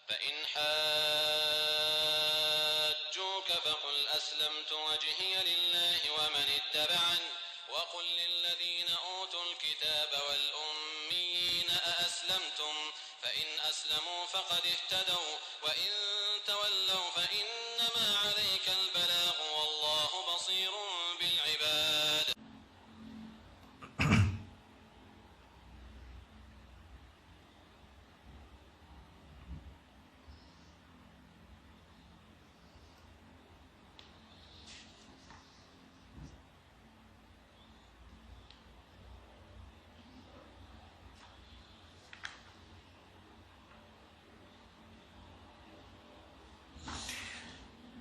فإن حاجوك فقل أسلمت وجهي لله ومن اتبعني وقل للذين أوتوا الكتاب والأميين أأسلمتم فإن أسلموا فقد اهتدوا وإن تولوا فإنما عليك البلاغ والله بصير بالعباد.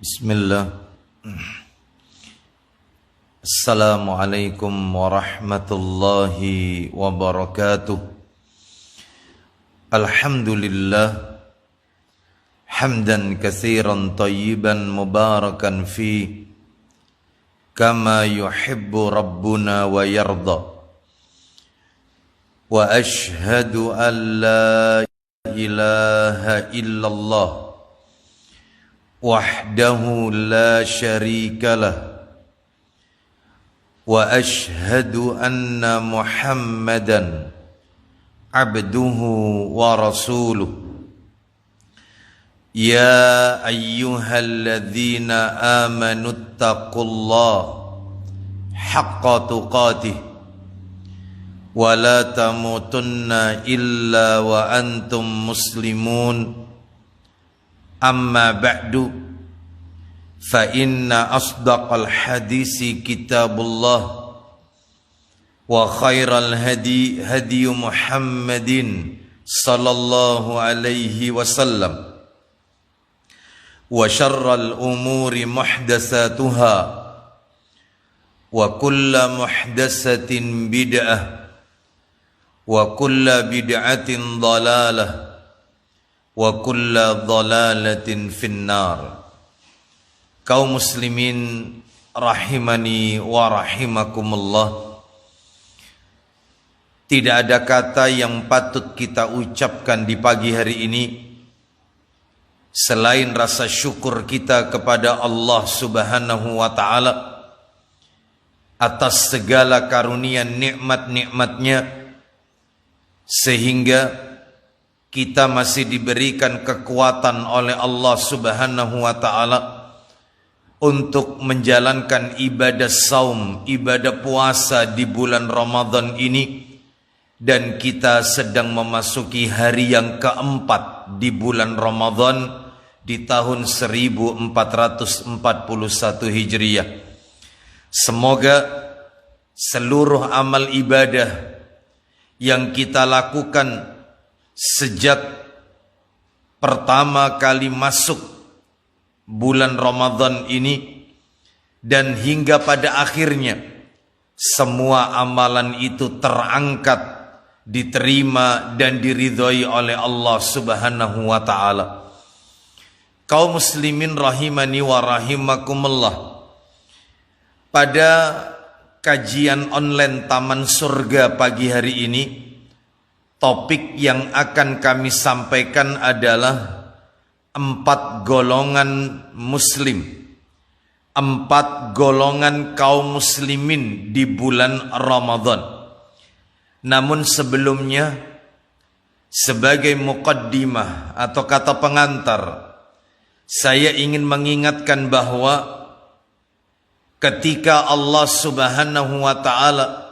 Bismillah. Assalamualaikum warahmatullahi wabarakatuh. Alhamdulillah hamdan katsiran tayyiban mubarakan fi kama yuhibbu rabbuna wa yarda. Wa ashhadu an la ilaha illallah wahdahu la syarika lah wa ashhadu anna Muhammadan abduhu wa rasuluh. Ya ayyuhalladzina amanu taqullaha haqqa tuqatih wa la tamutunna illa wa antum muslimun. Amma ba'du fa inna asdaqal hadisi kitabullah wa khairal hadi hadi Muhammadin sallallahu alaihi wasallam wa syarral umuri muhdatsatuha wa kullu muhdatsatin bid'ah wa kullu bid'atin dhalalah wa kulla dhalalatin finnar. Kaum muslimin rahimani wa rahimakumullah, tidak ada kata yang patut kita ucapkan di pagi hari ini selain rasa syukur kita kepada Allah Subhanahu wa ta'ala atas segala karunia nikmat-nikmatnya, sehingga kita masih diberikan kekuatan oleh Allah Subhanahu wa ta'ala untuk menjalankan ibadah saum, ibadah puasa di bulan Ramadan ini, dan kita sedang memasuki hari yang keempat di bulan Ramadan di tahun 1441 Hijriah. Semoga seluruh amal ibadah yang kita lakukan sejak pertama kali masuk bulan Ramadan ini dan hingga pada akhirnya, semua amalan itu terangkat, diterima dan diridhoi oleh Allah Subhanahu wa ta'ala. Kaum muslimin rahimani wa rahimakumullah, pada kajian online Taman Surga pagi hari ini, topik yang akan kami sampaikan adalah 4 golongan muslim, 4 golongan kaum muslimin di bulan Ramadan. Namun sebelumnya, sebagai muqaddimah atau kata pengantar, saya ingin mengingatkan bahwa ketika Allah Subhanahu wa ta'ala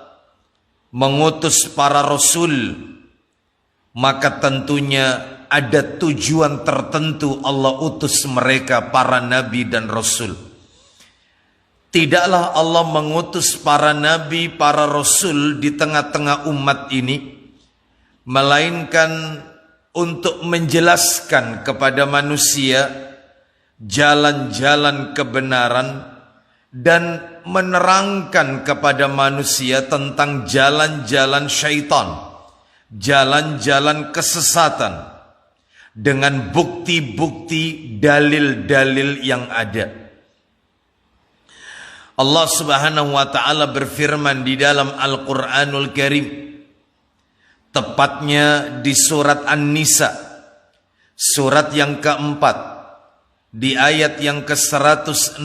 mengutus para rasul, maka tentunya ada tujuan tertentu Allah utus mereka, para nabi dan rasul. Tidaklah Allah mengutus para nabi, para rasul di tengah-tengah umat ini, melainkan untuk menjelaskan kepada manusia jalan-jalan kebenaran dan menerangkan kepada manusia tentang jalan-jalan syaitan, jalan-jalan kesesatan, dengan bukti-bukti, dalil-dalil yang ada. Allah Subhanahu wa ta'ala berfirman di dalam Al-Quranul Karim, tepatnya di surat An-Nisa, surat yang keempat, di ayat yang ke-165,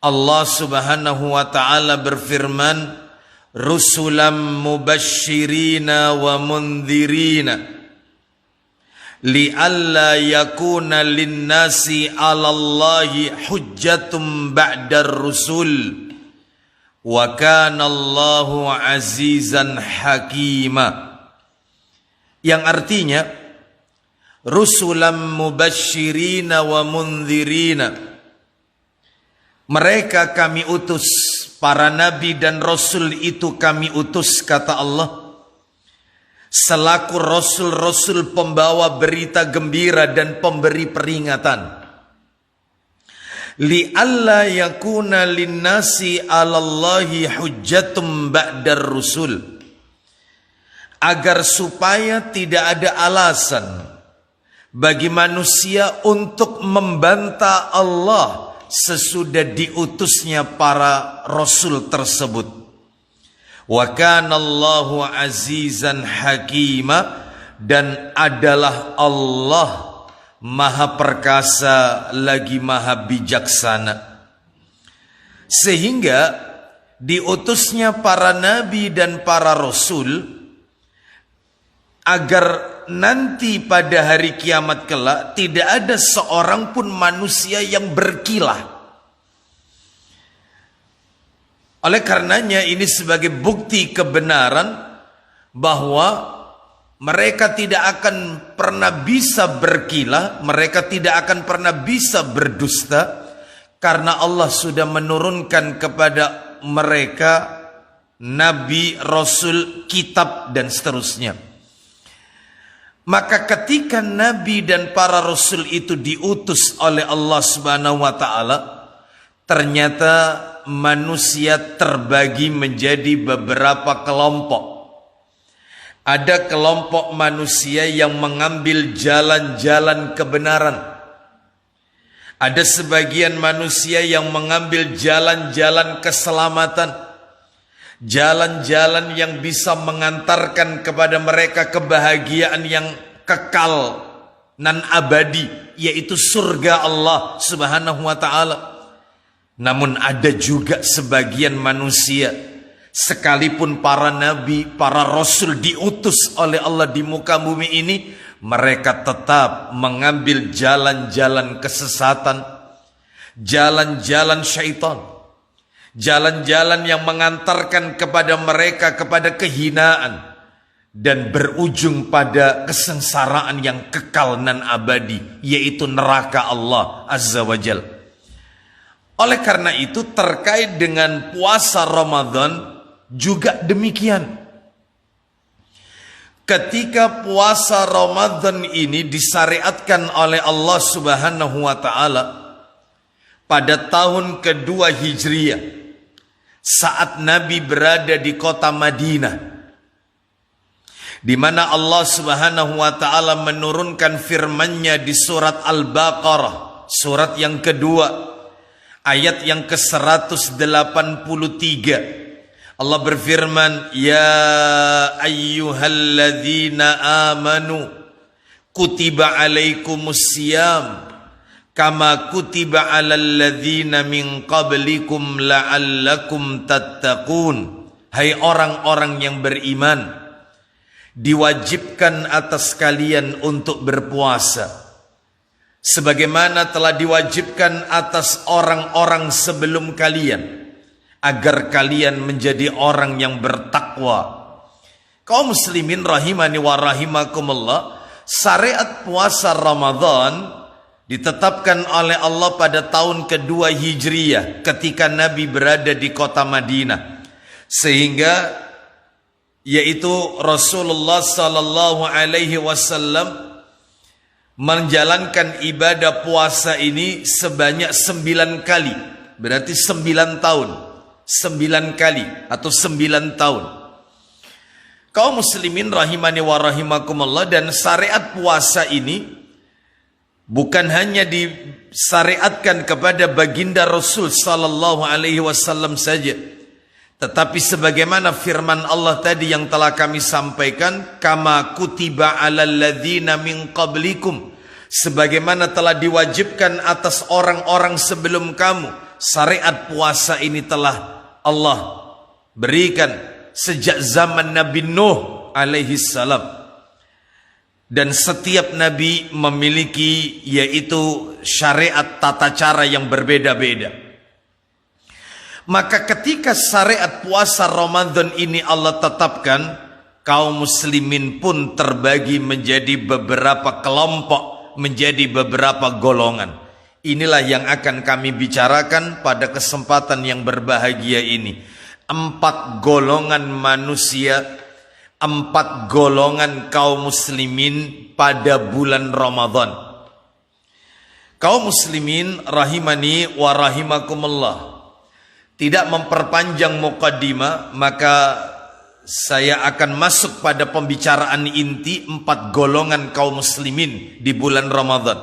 Allah Subhanahu wa ta'ala berfirman, rusulam mubashshirina wa mundhirina li'alla yakuna linnasi 'alallahi hujjatum ba'dar rusul wa kana Allahu azizan hakima. Yang artinya rusulam mubashshirina wa mundhirina, mereka kami utus, para nabi dan rasul itu kami utus, kata Allah, selaku rasul-rasul pembawa berita gembira dan pemberi peringatan. Li'alla yakuna linnasi 'alallahi hujjatum ba'dar rusul, agar supaya tidak ada alasan bagi manusia untuk membantah Allah sesudah diutusnya para rasul tersebut. Wa kana Allahu azizan hakima, dan adalah Allah maha perkasa lagi maha bijaksana. Sehingga diutusnya para nabi dan para rasul agar nanti pada hari kiamat kelak tidak ada seorang pun manusia yang berkilah. Oleh karenanya ini sebagai bukti kebenaran bahwa mereka tidak akan pernah bisa berkilah, mereka tidak akan pernah bisa berdusta, karena Allah sudah menurunkan kepada mereka nabi, rasul, kitab dan seterusnya. Maka ketika nabi dan para rasul itu diutus oleh Allah Subhanahu wa taala, ternyata manusia terbagi menjadi beberapa kelompok. Ada kelompok manusia yang mengambil jalan-jalan kebenaran. Ada sebagian manusia yang mengambil jalan-jalan keselamatan, jalan-jalan yang bisa mengantarkan kepada mereka kebahagiaan yang kekal nan abadi, yaitu surga Allah Subhanahu wa ta'ala. Namun ada juga sebagian manusia, sekalipun para nabi, para rasul diutus oleh Allah di muka bumi ini, mereka tetap mengambil jalan-jalan kesesatan, jalan-jalan syaitan, jalan-jalan yang mengantarkan kepada mereka kepada kehinaan dan berujung pada kesengsaraan yang kekal nan abadi, yaitu neraka Allah Azza wa Jal. Oleh karena itu terkait dengan puasa Ramadan juga demikian. Ketika puasa Ramadan ini disyariatkan oleh Allah Subhanahu wa ta'ala pada tahun kedua Hijriah, saat Nabi berada di kota Madinah, di mana Allah Subhanahu wa ta'ala menurunkan firman-Nya di surat Al-Baqarah, surat yang kedua, ayat yang ke-183. Allah berfirman, ya ayyuhalladzina amanu kutiba alaikumusiyam kama kutiba alal ladzina min qablikum la'allakum tattaqun. Hai orang-orang yang beriman, diwajibkan atas kalian untuk berpuasa sebagaimana telah diwajibkan atas orang-orang sebelum kalian, agar kalian menjadi orang yang bertakwa. Kaum muslimin rahimani wa rahimakumullah, syariat puasa Ramadan ditetapkan oleh Allah pada tahun kedua Hijriyah ketika Nabi berada di kota Madinah, sehingga yaitu Rasulullah sallallahu alaihi wasallam menjalankan ibadah puasa ini sebanyak 9 kali, berarti 9 tahun, 9 kali atau 9 tahun. Kaum muslimin rahimani wa rahimakumullah, dan syariat puasa ini bukan hanya disyariatkan kepada baginda Rasul sallallahu alaihi wasallam saja, Tetapi sebagaimana firman Allah tadi yang telah kami sampaikan, kama kutiba 'alal ladzina min qablikum, sebagaimana telah diwajibkan atas orang-orang sebelum kamu. Syariat puasa ini telah Allah berikan sejak zaman Nabi Nuh alaihi salam. Dan setiap nabi memiliki yaitu syariat tata cara yang berbeda-beda. Maka ketika syariat puasa Ramadan ini Allah tetapkan, kaum muslimin pun terbagi menjadi beberapa kelompok, menjadi beberapa golongan. Inilah yang akan kami bicarakan pada kesempatan yang berbahagia ini. 4 golongan manusia, 4 golongan kaum muslimin pada bulan Ramadan. Kaum muslimin rahimani wa rahimakumullah. Tidak memperpanjang muqaddimah, maka saya akan masuk pada pembicaraan inti 4 golongan kaum muslimin di bulan Ramadan.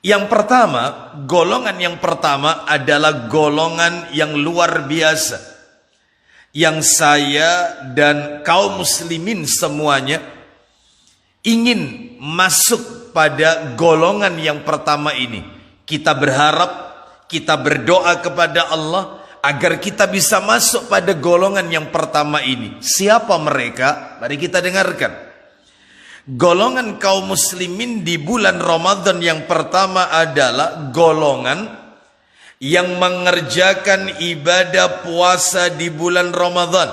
Yang pertama, golongan yang pertama adalah golongan yang luar biasa, yang saya dan kaum muslimin semuanya ingin masuk pada golongan yang pertama ini. Kita berharap, kita berdoa kepada Allah agar kita bisa masuk pada golongan yang pertama ini. Siapa mereka? Mari kita dengarkan. Golongan kaum muslimin di bulan Ramadan yang pertama adalah golongan yang mengerjakan ibadah puasa di bulan Ramadan.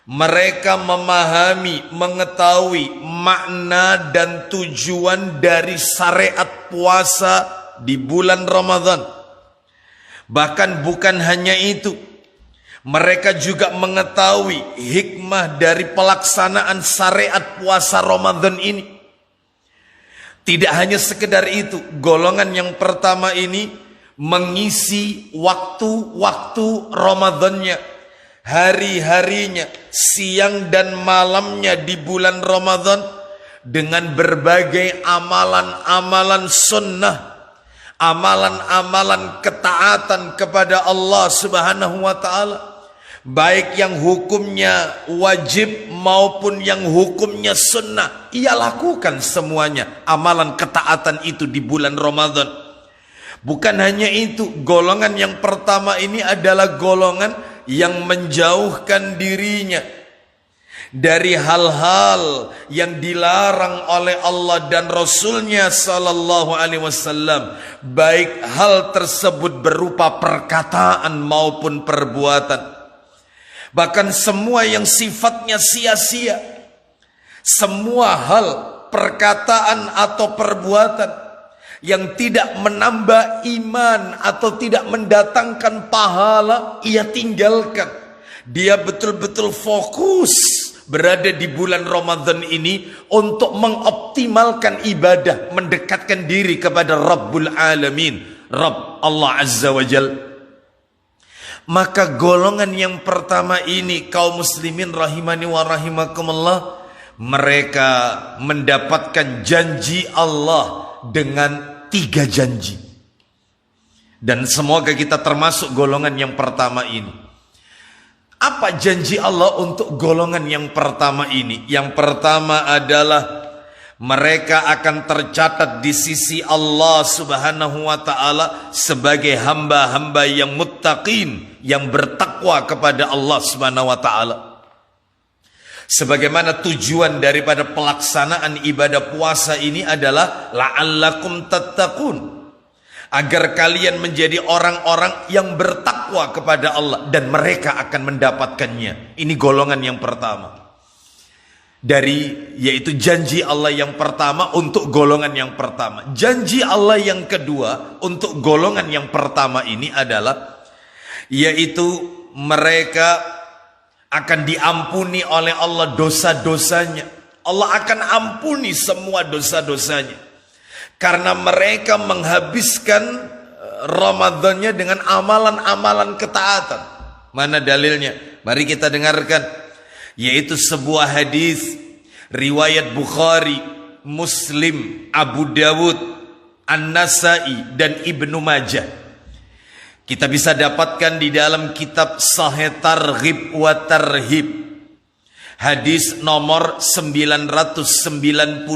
Mereka memahami, mengetahui makna dan tujuan dari syariat puasa di bulan Ramadan. Bahkan bukan hanya itu, mereka juga mengetahui hikmah dari pelaksanaan syariat puasa Ramadan ini. Tidak hanya sekedar itu, golongan yang pertama ini mengisi waktu-waktu Ramadannya, hari-harinya, siang dan malamnya di bulan Ramadan dengan berbagai amalan-amalan sunnah, amalan-amalan ketaatan kepada Allah Subhanahu wa taala, baik yang hukumnya wajib maupun yang hukumnya sunnah. Ia lakukan semuanya amalan ketaatan itu di bulan Ramadan. Bukan hanya itu, golongan yang pertama ini adalah golongan yang menjauhkan dirinya dari hal-hal yang dilarang oleh Allah dan Rasulnya sallallahu alaihi wasallam, baik hal tersebut berupa perkataan maupun perbuatan. Bahkan semua yang sifatnya sia-sia, semua hal, perkataan atau perbuatan yang tidak menambah iman atau tidak mendatangkan pahala, ia tinggalkan. Dia betul-betul fokus berada di bulan Ramadan ini untuk mengoptimalkan ibadah, mendekatkan diri kepada Rabbul Alamin, Rabb Allah Azza wa Jal. Maka golongan yang pertama ini, kaum muslimin rahimani wa rahimakumullah, mereka mendapatkan janji Allah dengan 3 janji. Dan semoga kita termasuk golongan yang pertama ini. Apa janji Allah untuk golongan yang pertama ini? Yang pertama adalah mereka akan tercatat di sisi Allah Subhanahu wa taala sebagai hamba-hamba yang muttaqin, yang bertakwa kepada Allah Subhanahu wa taala. Sebagaimana tujuan daripada pelaksanaan ibadah puasa ini adalah la'allakum tattaqun, agar kalian menjadi orang-orang yang bertakwa kepada Allah, dan mereka akan mendapatkannya. Ini golongan yang pertama. Yaitu janji Allah yang pertama untuk golongan yang pertama. Janji Allah yang kedua untuk golongan yang pertama ini adalah yaitu mereka akan diampuni oleh Allah dosa-dosanya. Allah akan ampuni semua dosa-dosanya karena mereka menghabiskan Ramadannya dengan amalan-amalan ketaatan. Mana dalilnya? Mari kita dengarkan. Yaitu sebuah hadis riwayat Bukhari, Muslim, Abu Dawud, An-Nasai dan Ibnu Majah. Kita bisa dapatkan di dalam kitab Sahih Targhib wa Tarhib, hadis nomor 992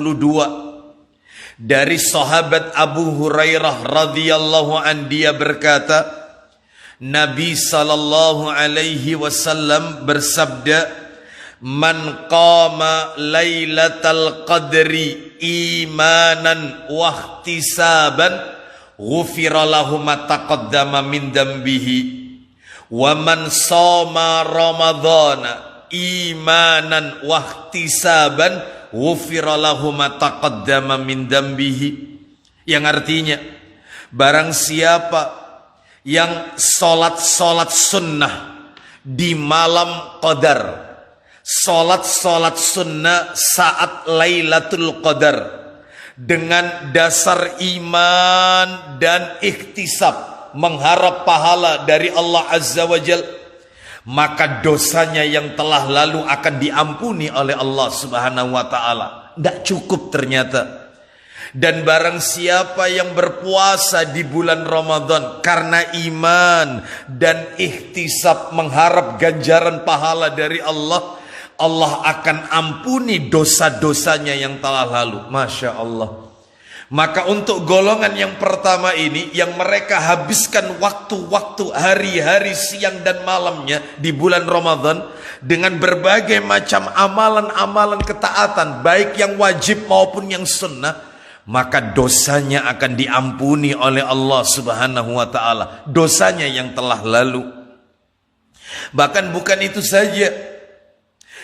dari sahabat Abu Hurairah radhiyallahu an, dia berkata, Nabi sallallahu alaihi wasallam bersabda, "Man qama lailatal qadri imanan wa ihtisaban ghufira lahu ma taqaddama min dambihi wa man shoma ramadhana imanan wa ihtisaban ghufira lahu ma taqaddama min dambihi." Yang artinya, barang siapa yang salat sunnah di malam qadar, salat sunnah saat Lailatul Qadar, dengan dasar iman dan ikhtisab, mengharap pahala dari Allah Azza wa Jal, maka dosanya yang telah lalu akan diampuni oleh Allah Subhanahu wa ta'ala. Tidak cukup ternyata. Dan barang siapa yang berpuasa di bulan Ramadan karena iman dan ikhtisab, mengharap ganjaran pahala dari Allah, Allah akan ampuni dosa-dosanya yang telah lalu. Masya Allah. Maka untuk golongan yang pertama ini, yang mereka habiskan waktu-waktu, hari-hari, siang dan malamnya di bulan Ramadan dengan berbagai macam amalan-amalan ketaatan, baik yang wajib maupun yang sunnah, maka dosanya akan diampuni oleh Allah Subhanahu wa ta'ala. Dosanya yang telah lalu. Bahkan bukan itu saja,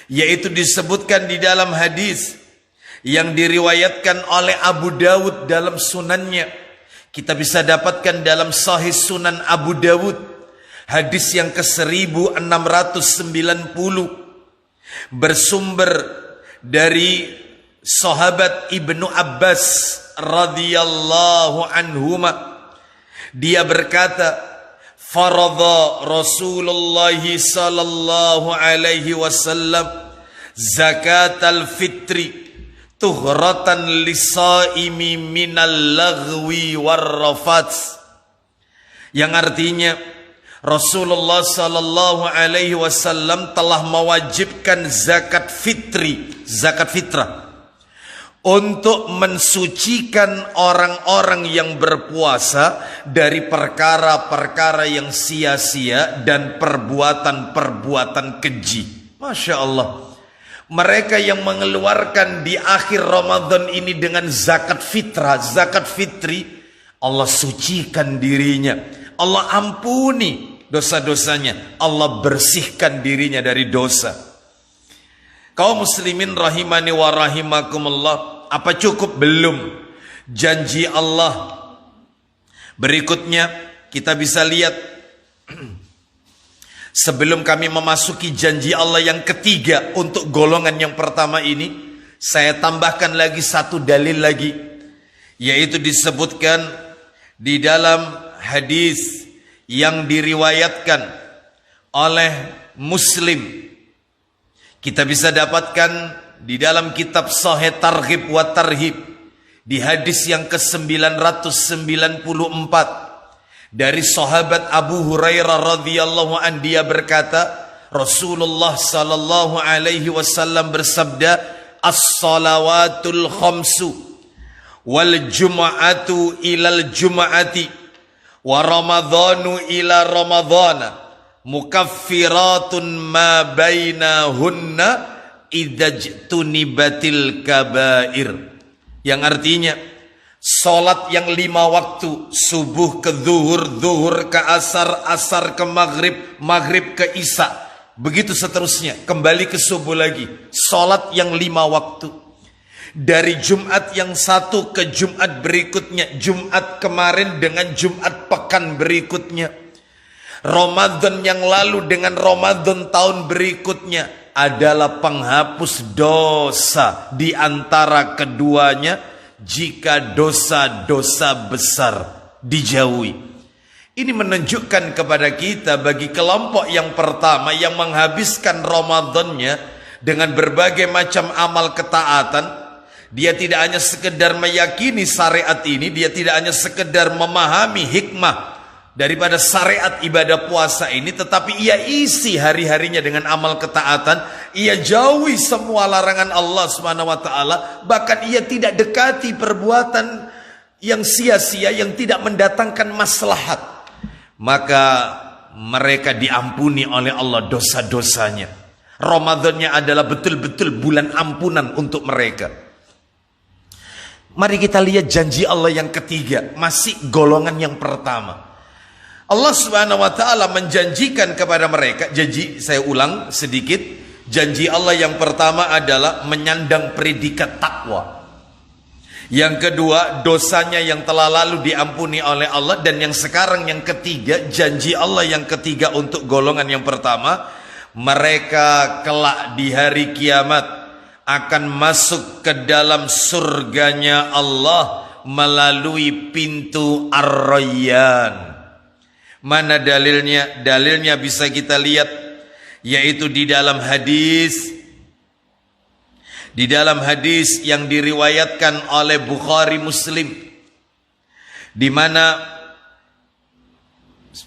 yaitu disebutkan di dalam hadis yang diriwayatkan oleh Abu Dawud dalam sunannya. Kita bisa dapatkan dalam Sahih Sunan Abu Dawud, hadis yang ke-1690, bersumber dari sahabat Ibnu Abbas radhiyallahu anhuma. Dia berkata, faradha Rasulullah sallallahu alaihi wasallam zakatal fitri tuhratan lisaimi minal laghwi warrafat. Yang artinya, Rasulullah sallallahu alaihi wasallam telah mewajibkan zakat fitrah untuk mensucikan orang-orang yang berpuasa dari perkara-perkara yang sia-sia dan perbuatan-perbuatan keji. Masya Allah. Mereka yang mengeluarkan di akhir Ramadan ini dengan zakat fitri, Allah sucikan dirinya, Allah ampuni dosa-dosanya, Allah bersihkan dirinya dari dosa. Kaum muslimin rahimani wa rahimakumullah, apa cukup? Belum. Janji Allah berikutnya kita bisa lihat. Sebelum kami memasuki janji Allah yang ketiga untuk golongan yang pertama ini, saya tambahkan lagi satu dalil lagi, yaitu disebutkan di dalam hadis yang diriwayatkan oleh Muslim. Kita bisa dapatkan di dalam kitab Sahih Targhib wa Tarhib di hadis yang ke-994 dari sahabat Abu Hurairah radhiyallahu an. Dia berkata, Rasulullah sallallahu alaihi wasallam bersabda, as-salawatul khamsu wal jum'atu ilal jum'ati wa ramadhanu ila ramadhana mukaffiratun ma bainahunna idzajtunibatil kabair. Yang artinya, salat yang 5 waktu, subuh ke zuhur, zuhur ke asar, asar ke maghrib, maghrib ke isya, begitu seterusnya, kembali ke subuh lagi. Salat yang 5 waktu, dari Jumat yang satu ke Jumat berikutnya, Jumat kemarin dengan Jumat pekan berikutnya, Ramadan yang lalu dengan Ramadan tahun berikutnya, adalah penghapus dosa di antara keduanya jika dosa-dosa besar dijauhi. Ini menunjukkan kepada kita, bagi kelompok yang pertama yang menghabiskan Ramadannya dengan berbagai macam amal ketaatan, dia tidak hanya sekedar meyakini syariat ini, dia tidak hanya sekedar memahami hikmah daripada syariat ibadah puasa ini, tetapi ia isi hari-harinya dengan amal ketaatan, ia jauhi semua larangan Allah Subhanahu wa taala, bahkan ia tidak dekati perbuatan yang sia-sia yang tidak mendatangkan maslahat, maka mereka diampuni oleh Allah dosa-dosanya. Ramadannya adalah betul-betul bulan ampunan untuk mereka. Mari kita lihat janji Allah yang ketiga, masih golongan yang pertama. Allah Subhanahu wa taala menjanjikan kepada mereka, saya ulang sedikit, janji Allah yang pertama adalah menyandang predikat takwa. Yang kedua, dosanya yang telah lalu diampuni oleh Allah, dan yang sekarang yang ketiga, janji Allah yang ketiga untuk golongan yang pertama, mereka kelak di hari kiamat akan masuk ke dalam surganya Allah melalui pintu Ar-Rayyan. Mana dalilnya? Dalilnya bisa kita lihat, yaitu di dalam hadis yang diriwayatkan oleh Bukhari Muslim, di mana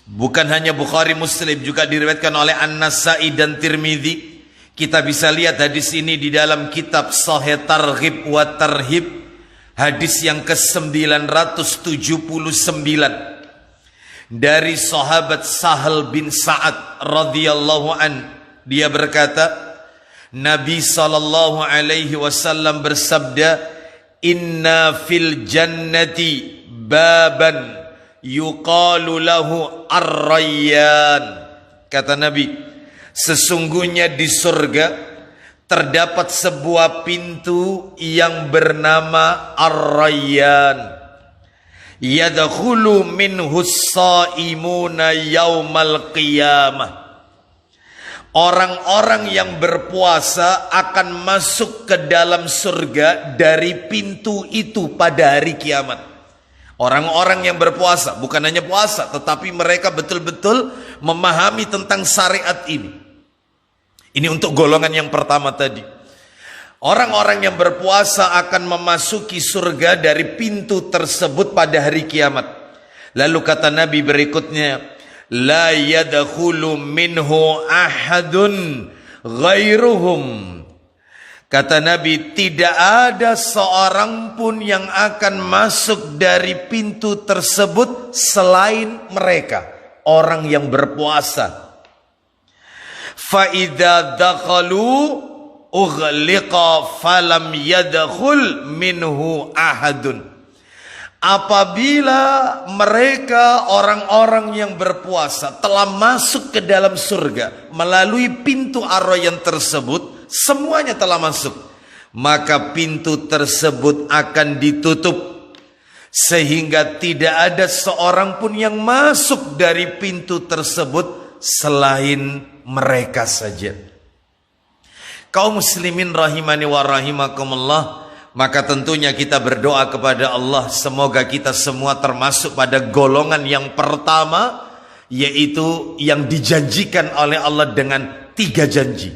bukan hanya Bukhari Muslim, juga diriwayatkan oleh An-Nasai dan Tirmidzi. Kita bisa lihat hadis ini di dalam kitab Sahih Targhib wa Tarhib, hadis yang ke-979. Dari sahabat Sahal bin Sa'ad radhiyallahu an, dia berkata, Nabi sallallahu alaihi wasallam bersabda, "Inna fil jannati baban yuqalu lahu Ar-Rayyan." Kata Nabi, sesungguhnya di surga terdapat sebuah pintu yang bernama Ar-Rayyan. Yadkhulu minhu as-saimuna yaumal qiyamah. Orang-orang yang berpuasa akan masuk ke dalam surga dari pintu itu pada hari kiamat. Orang-orang yang berpuasa, bukan hanya puasa, tetapi mereka betul-betul memahami tentang syariat ini. Ini untuk golongan yang pertama tadi. Orang-orang yang berpuasa akan memasuki surga dari pintu tersebut pada hari kiamat. Lalu kata Nabi berikutnya, la yadkhulu minhu ahadun ghairuhum. Kata Nabi, tidak ada seorang pun yang akan masuk dari pintu tersebut selain mereka, orang yang berpuasa. Fa idza dakhalu ughliqa falam yadkhul minhu ahadun. Apabila mereka orang-orang yang berpuasa telah masuk ke dalam surga melalui pintu Ar-Rayyan tersebut, semuanya telah masuk, maka pintu tersebut akan ditutup sehingga tidak ada seorang pun yang masuk dari pintu tersebut selain mereka saja. Kaum muslimin rahimani wa rahimakumullah, maka tentunya kita berdoa kepada Allah semoga kita semua termasuk pada golongan yang pertama, yaitu yang dijanjikan oleh Allah dengan 3 janji.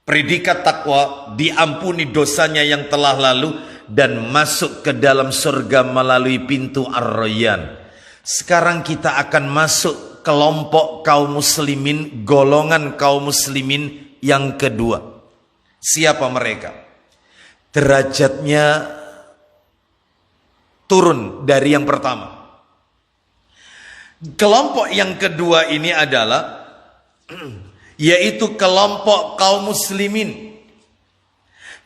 Predikat takwa, diampuni dosanya yang telah lalu, dan masuk ke dalam surga melalui pintu Ar-Rayyan. Sekarang kita akan masuk kelompok kaum muslimin, golongan kaum muslimin yang kedua. Siapa mereka? Derajatnya turun dari yang pertama. Kelompok yang kedua ini adalah yaitu kelompok kaum muslimin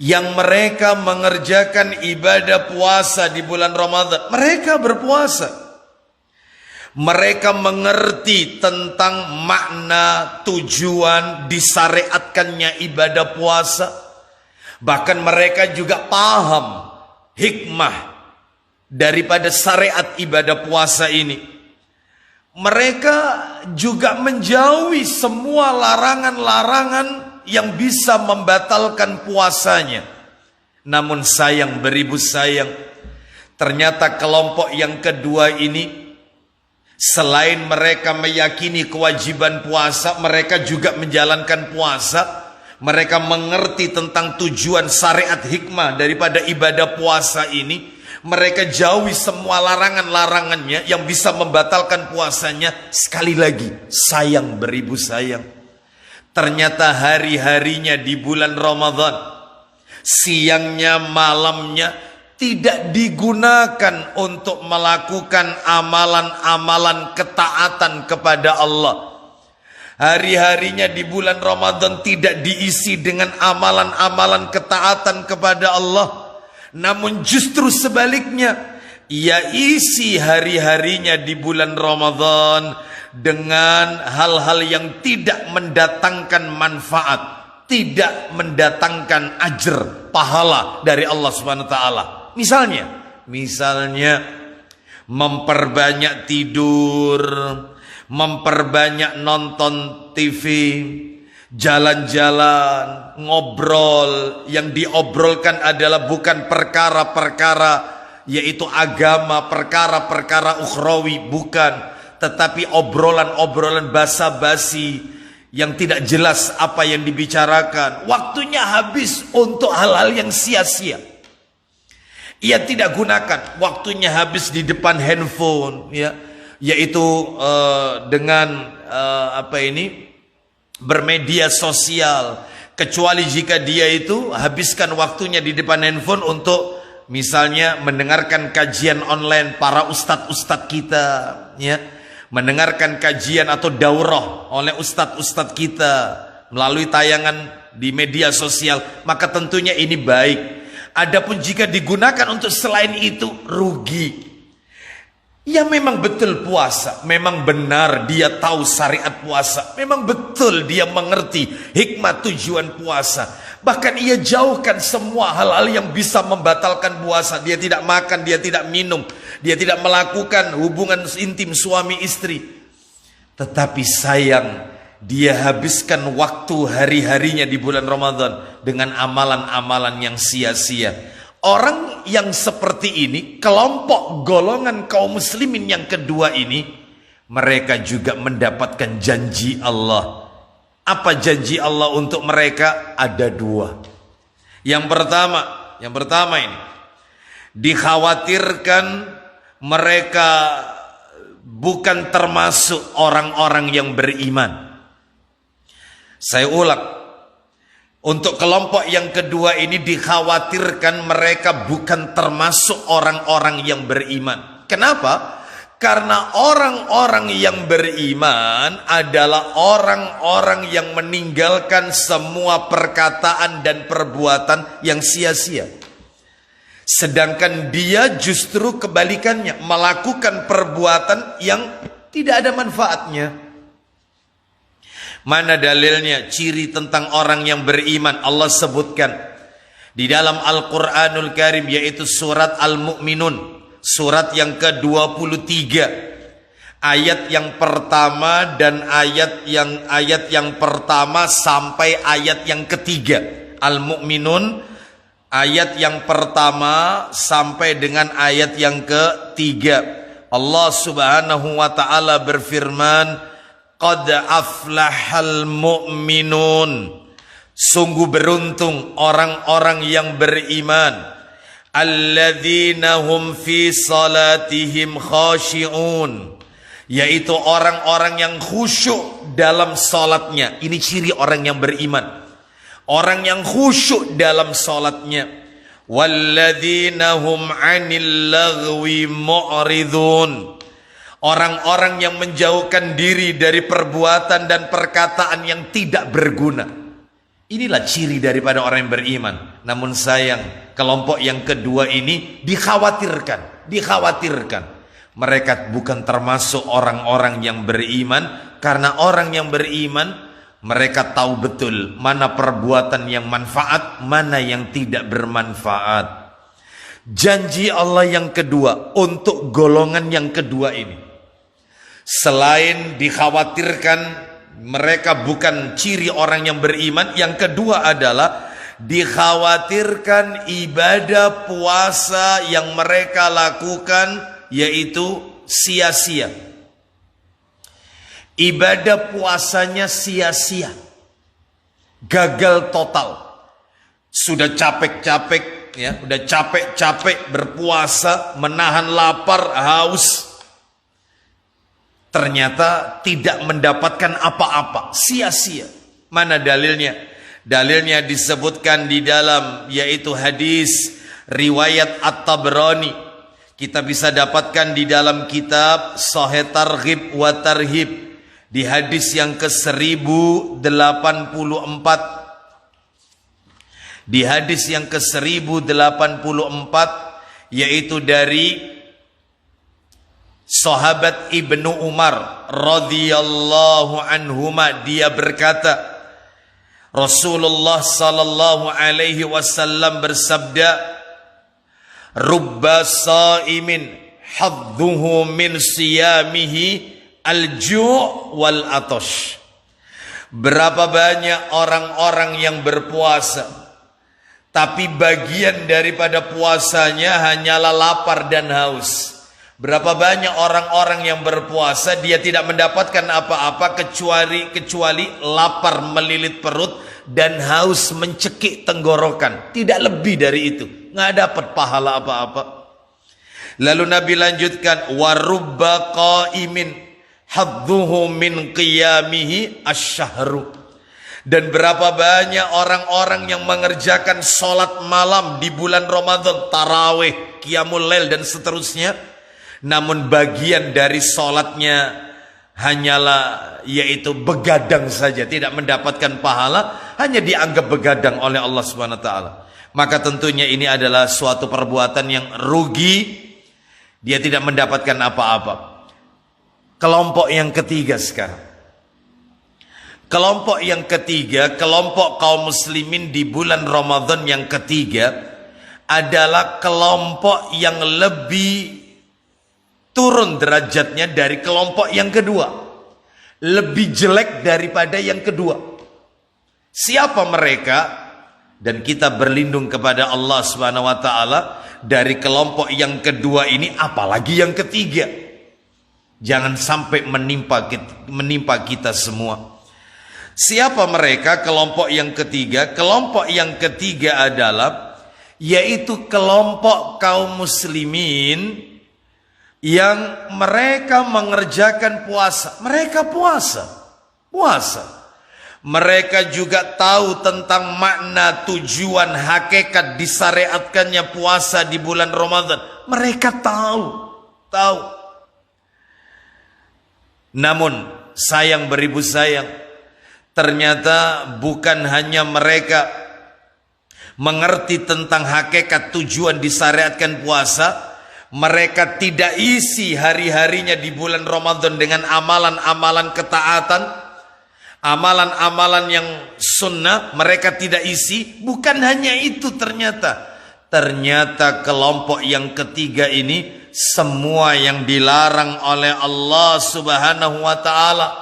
yang mereka mengerjakan ibadah puasa di bulan Ramadan. Mereka berpuasa. Mereka mengerti tentang makna, tujuan disyariatkannya ibadah puasa. Bahkan mereka juga paham hikmah daripada syariat ibadah puasa ini. Mereka juga menjauhi semua larangan-larangan yang bisa membatalkan puasanya. Namun sayang, beribu sayang, ternyata kelompok yang kedua ini, selain mereka meyakini kewajiban puasa, mereka juga menjalankan puasa. Mereka mengerti tentang tujuan syariat hikmah daripada ibadah puasa ini. Mereka jauhi semua larangan-larangannya yang bisa membatalkan puasanya. Sekali lagi, sayang beribu sayang. Ternyata hari-harinya di bulan Ramadan, siangnya, malamnya tidak digunakan untuk melakukan amalan-amalan ketaatan kepada Allah. Hari-harinya di bulan Ramadan tidak diisi dengan amalan-amalan ketaatan kepada Allah. Namun justru sebaliknya, ia isi hari-harinya di bulan Ramadan dengan hal-hal yang tidak mendatangkan manfaat, tidak mendatangkan ajar, pahala dari Allah Subhanahu wa taala. Misalnya memperbanyak tidur, memperbanyak nonton TV, jalan-jalan, ngobrol. Yang diobrolkan adalah bukan perkara-perkara yaitu agama, perkara-perkara ukhrawi, bukan, tetapi obrolan-obrolan basa-basi yang tidak jelas apa yang dibicarakan. Waktunya habis untuk hal-hal yang sia-sia. Ia tidak gunakan waktunya habis di depan handphone, ya, yaitu dengan bermedia sosial, kecuali jika dia itu habiskan waktunya di depan handphone untuk misalnya mendengarkan kajian online para ustadz-ustadz kita, ya, mendengarkan kajian atau daurah oleh ustadz-ustadz kita melalui tayangan di media sosial, maka tentunya ini baik. Adapun jika digunakan untuk selain itu, rugi. Ya, memang betul puasa, memang benar dia tahu syariat puasa, memang betul dia mengerti hikmah tujuan puasa. Bahkan ia jauhkan semua hal-hal yang bisa membatalkan puasa. Dia tidak makan, dia tidak minum, dia tidak melakukan hubungan intim suami istri. Tetapi sayang, dia habiskan waktu hari-harinya di bulan Ramadan dengan amalan-amalan yang sia-sia. Orang yang seperti ini, kelompok golongan kaum muslimin yang kedua ini, mereka juga mendapatkan janji Allah. Apa janji Allah untuk mereka? Ada dua. Yang pertama ini, dikhawatirkan mereka bukan termasuk orang-orang yang beriman. Saya ulang. Untuk kelompok yang kedua ini dikhawatirkan mereka bukan termasuk orang-orang yang beriman. Kenapa? Karena orang-orang yang beriman adalah orang-orang yang meninggalkan semua perkataan dan perbuatan yang sia-sia. Sedangkan dia justru kebalikannya, melakukan perbuatan yang tidak ada manfaatnya. Mana dalilnya? Ciri tentang orang yang beriman Allah sebutkan di dalam Al-Quranul Karim, yaitu surat Al-Mu'minun, surat yang ke-23, ayat yang pertama dan ayat yang pertama sampai ayat yang ketiga. Al-Mu'minun ayat yang pertama sampai dengan ayat yang ketiga. Allah Subhanahu wa taala berfirman, qad aflahal mu'minun, sungguh beruntung orang-orang yang beriman, alladzina hum fi salatihim khashi'un, yaitu orang-orang yang khusyuk dalam salatnya. Ini ciri orang yang beriman, orang yang khusyuk dalam salatnya. Walladzina hum 'anil lagwi mu'ridun, orang-orang yang menjauhkan diri dari perbuatan dan perkataan yang tidak berguna. Inilah ciri daripada orang yang beriman. Namun sayang, kelompok yang kedua ini dikhawatirkan. Mereka bukan termasuk orang-orang yang beriman. Karena orang yang beriman, mereka tahu betul mana perbuatan yang manfaat, mana yang tidak bermanfaat. Janji Allah yang kedua untuk golongan yang kedua ini, selain dikhawatirkan mereka bukan ciri orang yang beriman, yang kedua adalah dikhawatirkan ibadah puasa yang mereka lakukan yaitu sia-sia. Ibadah puasanya sia-sia, gagal total. Sudah capek-capek ya, udah capek-capek berpuasa, menahan lapar, haus, ternyata tidak mendapatkan apa-apa, sia-sia. Mana dalilnya? Dalilnya disebutkan di dalam, yaitu hadis riwayat At-Tabrani. Kita bisa dapatkan di dalam kitab Sahih Targhib wa Tarhib di hadis yang ke-1084. Di hadis yang ke-1084, yaitu dari sahabat Ibnu Umar radhiyallahu anhuma, dia berkata, Rasulullah sallallahu alaihi wasallam bersabda, "Rubba shaimin hadduhu min siyamihi al-ju' wal atash." Berapa banyak orang-orang yang berpuasa, tapi bagian daripada puasanya hanyalah lapar dan haus. Berapa banyak orang-orang yang berpuasa, dia tidak mendapatkan apa-apa kecuali lapar melilit perut dan haus mencekik tenggorokan. Tidak lebih dari itu. Nggak dapat pahala apa-apa. Lalu Nabi lanjutkan, warubba qaimin hadduhu min qiyamihi asyahru. Dan berapa banyak orang-orang yang mengerjakan sholat malam di bulan Ramadan, tarawih, qiyamul lail dan seterusnya, namun bagian dari sholatnya hanyalah yaitu begadang saja, tidak mendapatkan pahala, hanya dianggap begadang oleh Allah Subhanahu wa taala. Maka tentunya ini adalah suatu perbuatan yang rugi, dia tidak mendapatkan apa-apa. Kelompok yang ketiga sekarang. Kelompok yang ketiga, kelompok kaum muslimin di bulan Ramadan yang ketiga adalah kelompok yang lebih turun derajatnya dari kelompok yang kedua, lebih jelek daripada yang kedua. Siapa mereka? Dan kita berlindung kepada Allah Subhanahu wa taala dari kelompok yang kedua ini, apalagi yang ketiga. Jangan sampai menimpa kita semua. Siapa mereka? Kelompok yang ketiga. Kelompok yang ketiga adalah yaitu kelompok kaum muslimin yang mereka mengerjakan puasa. Mereka puasa. Mereka juga tahu tentang makna, tujuan, hakikat disyariatkannya puasa di bulan Ramadan. Mereka tahu. Namun sayang beribu sayang, ternyata bukan hanya mereka mengerti tentang hakikat tujuan disyariatkan puasa, mereka tidak isi hari-harinya di bulan Ramadan dengan amalan-amalan ketaatan, amalan-amalan yang sunnah, mereka tidak isi. Bukan hanya itu, ternyata kelompok yang ketiga ini semua yang dilarang oleh Allah Subhanahu wa taala,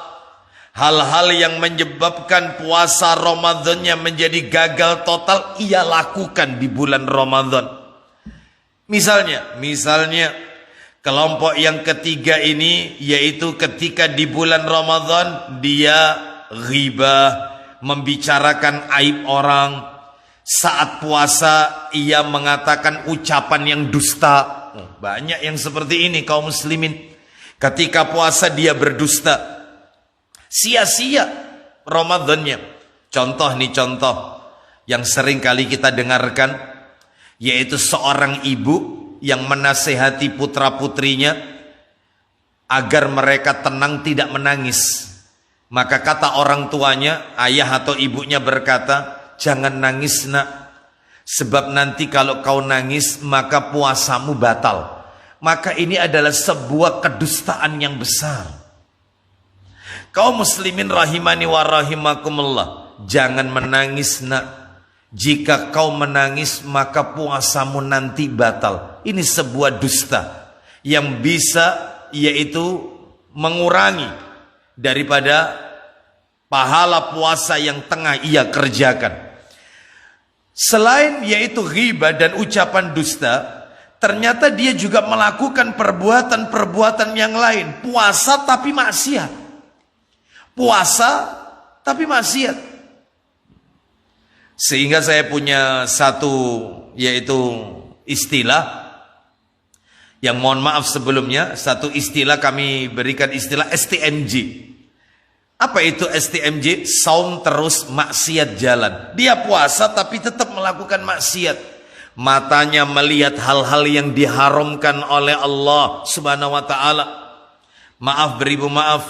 hal-hal yang menyebabkan puasa Ramadannya menjadi gagal total, ia lakukan di bulan Ramadan. Misalnya kelompok yang ketiga ini, yaitu ketika di bulan Ramadan dia ghibah, membicarakan aib orang. Saat puasa ia mengatakan ucapan yang dusta. Banyak yang seperti ini kaum muslimin. Ketika puasa dia berdusta, sia-sia Ramadannya. Contoh yang sering kali kita dengarkan, yaitu seorang ibu yang menasehati putra-putrinya agar mereka tenang, tidak menangis. Maka kata orang tuanya, ayah atau ibunya berkata, jangan nangis nak, sebab nanti kalau kau nangis maka puasamu batal. Maka ini adalah sebuah kedustaan yang besar. Kaum muslimin rahimani wa rahimakumullah, jangan menangis nak. Jika kau menangis maka puasamu nanti batal. Ini sebuah dusta yang bisa yaitu mengurangi daripada pahala puasa yang tengah ia kerjakan. Selain yaitu ghibah dan ucapan dusta, ternyata dia juga melakukan perbuatan-perbuatan yang lain. Puasa tapi maksiat. Sehingga saya punya satu yaitu istilah yang mohon maaf sebelumnya, satu istilah kami berikan istilah STMJ. Apa itu STMJ? Saum terus maksiat jalan. Dia puasa tapi tetap melakukan maksiat. Matanya melihat hal-hal yang diharamkan oleh Allah Subhanahu wa taala. Maaf beribu maaf,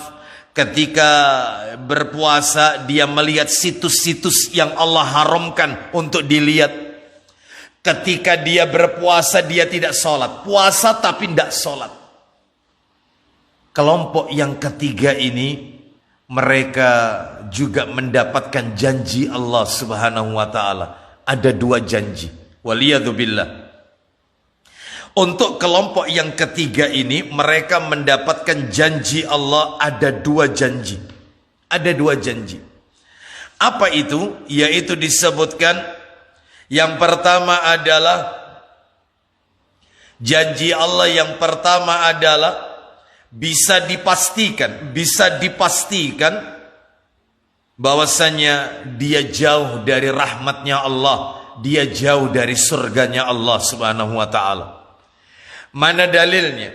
ketika berpuasa dia melihat situs-situs yang Allah haramkan untuk dilihat. Ketika dia berpuasa dia tidak sholat. Puasa tapi tidak sholat. Kelompok yang ketiga ini, mereka juga mendapatkan janji Allah Subhanahu wa ta'ala. Ada dua janji. Waliyadzubillah. Untuk kelompok yang ketiga ini, mereka mendapatkan janji Allah. Ada dua janji. Ada dua janji. Apa itu? Yaitu disebutkan, yang pertama adalah janji Allah yang pertama adalah bisa dipastikan bahwasanya dia jauh dari rahmatnya Allah, dia jauh dari surganya Allah Subhanahu wa taala. Mana dalilnya?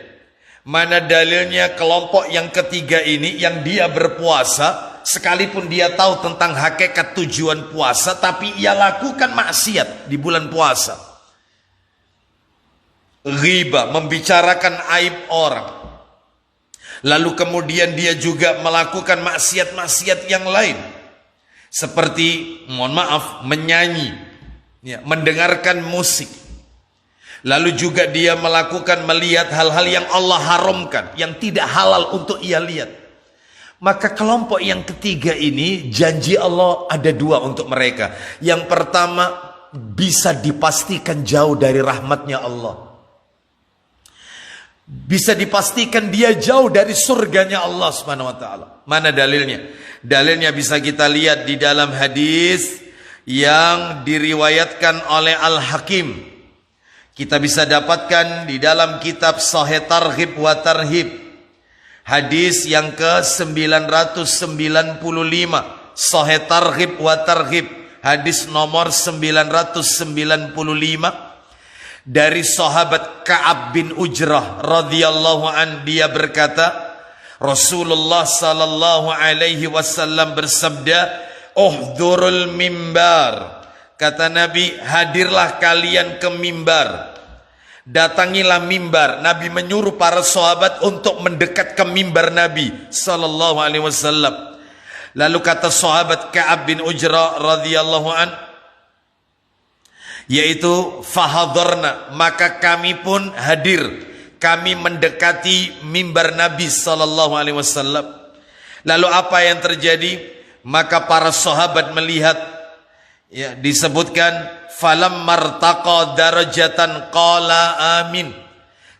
Mana dalilnya kelompok yang ketiga ini yang dia berpuasa sekalipun dia tahu tentang hakikat tujuan puasa, tapi ia lakukan maksiat di bulan puasa. Ghiba, membicarakan aib orang. Lalu kemudian dia juga melakukan maksiat-maksiat yang lain. Seperti, mohon maaf, menyanyi, ya, mendengarkan musik. Lalu juga dia melihat hal-hal yang Allah haramkan, yang tidak halal untuk ia lihat. Maka kelompok yang ketiga ini, janji Allah ada dua untuk mereka. Yang pertama, bisa dipastikan jauh dari rahmatnya Allah. Bisa dipastikan dia jauh dari surganya Allah Subhanahu wa ta'ala. Mana dalilnya? Dalilnya bisa kita lihat di dalam hadis yang diriwayatkan oleh Al-Hakim. Kita bisa dapatkan di dalam kitab Sahih Targhib wa Tarhib. Hadis yang ke-995, Sahih Targhib wa Tarhib, hadis nomor 995, dari sahabat Ka'ab bin Ujrah radhiyallahu an, dia berkata, Rasulullah sallallahu alaihi wasallam bersabda, "Uhdurul mimbar." Kata Nabi, hadirlah kalian ke mimbar. Datangilah mimbar. Nabi menyuruh para sahabat untuk mendekat ke mimbar Nabi sallallahu alaihi wasallam. Lalu kata sahabat Ka'ab bin Ujrah radhiyallahu an, yaitu fahadarna, maka kami pun hadir. Kami mendekati mimbar Nabi sallallahu alaihi wasallam. Lalu apa yang terjadi? Maka para sahabat melihat, ya, disebutkan falam martaqa darajatan qala amin.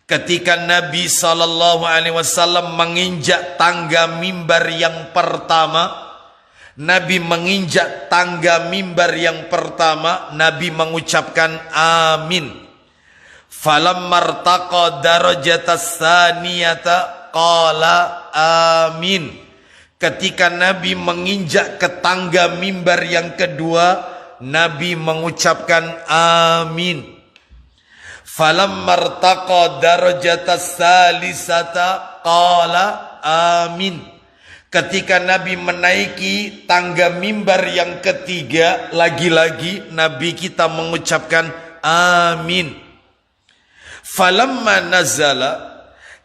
Ketika Nabi sallallahu alaihi wasallam menginjak tangga mimbar yang pertama, Nabi menginjak tangga mimbar yang pertama, Nabi mengucapkan amin. Falam martaqa darajatas saniyata qala amin. Ketika Nabi menginjak ke tangga mimbar yang kedua, Nabi mengucapkan amin. Falam martaqa darajatas salisata qala amin. Ketika Nabi menaiki tangga mimbar yang ketiga, lagi-lagi Nabi kita mengucapkan amin. Falamma nazala,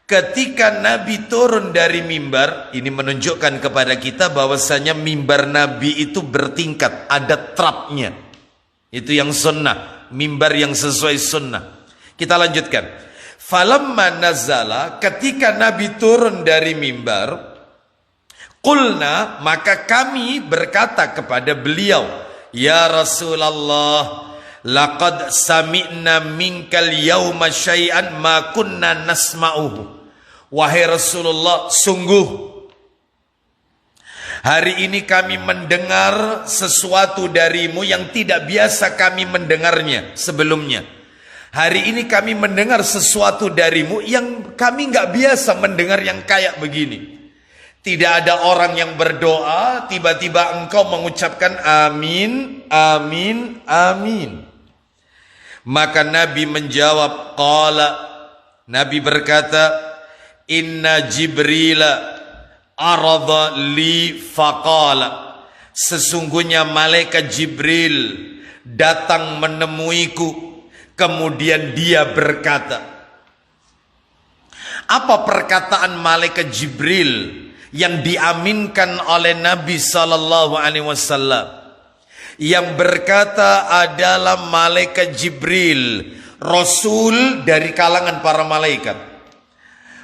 ketika Nabi turun dari mimbar, ini menunjukkan kepada kita bahwasanya mimbar Nabi itu bertingkat, ada trapnya. Itu yang sunnah, mimbar yang sesuai sunnah. Kita lanjutkan. Falamma nazala, ketika Nabi turun dari mimbar, qulna, maka kami berkata kepada beliau, ya Rasulullah, laqad sami'na minkal yawma syai'an ma kunna nasma'uhu. Wahai Rasulullah, sungguh hari ini kami mendengar sesuatu darimu yang tidak biasa kami mendengarnya sebelumnya. Hari ini kami mendengar sesuatu darimu yang kami nggak biasa mendengar yang kayak begini. Tidak ada orang yang berdoa, tiba-tiba engkau mengucapkan amin, amin, amin. Maka Nabi menjawab, qala, Nabi berkata, inna Jibrila arada li faqala, sesungguhnya malaikat Jibril datang menemuiku, kemudian dia berkata. Apa perkataan malaikat Jibril yang diaminkan oleh Nabi sallallahu alaihi wasallam? Yang berkata adalah malaikat Jibril, rasul dari kalangan para malaikat.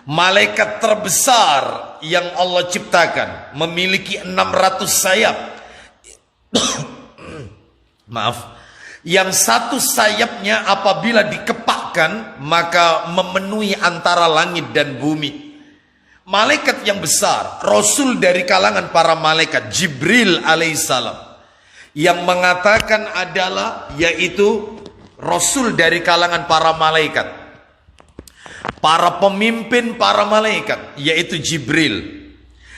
Malaikat terbesar yang Allah ciptakan, memiliki 600 sayap. Maaf. Yang satu sayapnya apabila dikepakkan maka memenuhi antara langit dan bumi. Malaikat yang besar, rasul dari kalangan para malaikat, Jibril alaihissalam, yang mengatakan adalah yaitu rasul dari kalangan para malaikat, para pemimpin para malaikat, yaitu Jibril.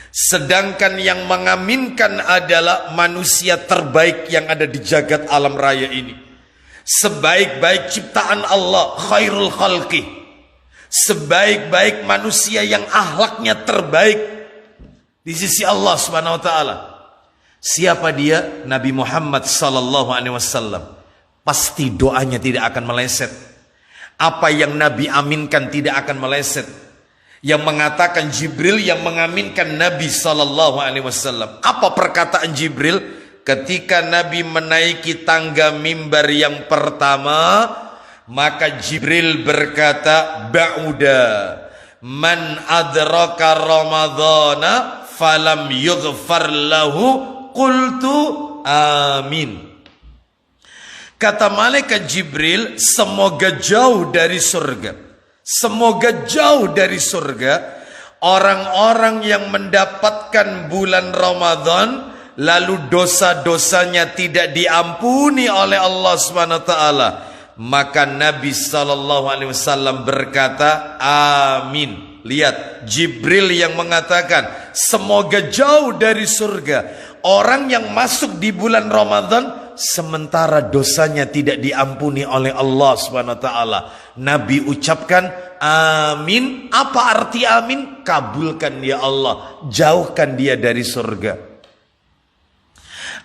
Sedangkan yang mengaminkan adalah manusia terbaik yang ada di jagat alam raya ini, sebaik-baik ciptaan Allah, khairul khalqi, sebaik-baik manusia yang akhlaknya terbaik di sisi Allah Subhanahu wa taala. Siapa dia? Nabi Muhammad sallallahu alaihi wasallam. Pasti doanya tidak akan meleset. Apa yang Nabi aminkan tidak akan meleset. Yang mengatakan Jibril, yang mengaminkan Nabi sallallahu alaihi wasallam. Apa perkataan Jibril ketika Nabi menaiki tangga mimbar yang pertama? Maka Jibril berkata, ba'uda man adraka ramadhana falam yughfar lahu qultu amin. Kata malaikat Jibril, semoga jauh dari surga, semoga jauh dari surga orang-orang yang mendapatkan bulan Ramadan lalu dosa-dosanya tidak diampuni oleh Allah Subhanahu wa taala. Maka Nabi sallallahu alaihi wasallam berkata, amin. Lihat, Jibril yang mengatakan semoga jauh dari surga orang yang masuk di bulan Ramadan sementara dosanya tidak diampuni oleh Allah Subhanahu wa taala. Nabi ucapkan amin. Apa arti amin? Kabulkan ya Allah, jauhkan dia dari surga.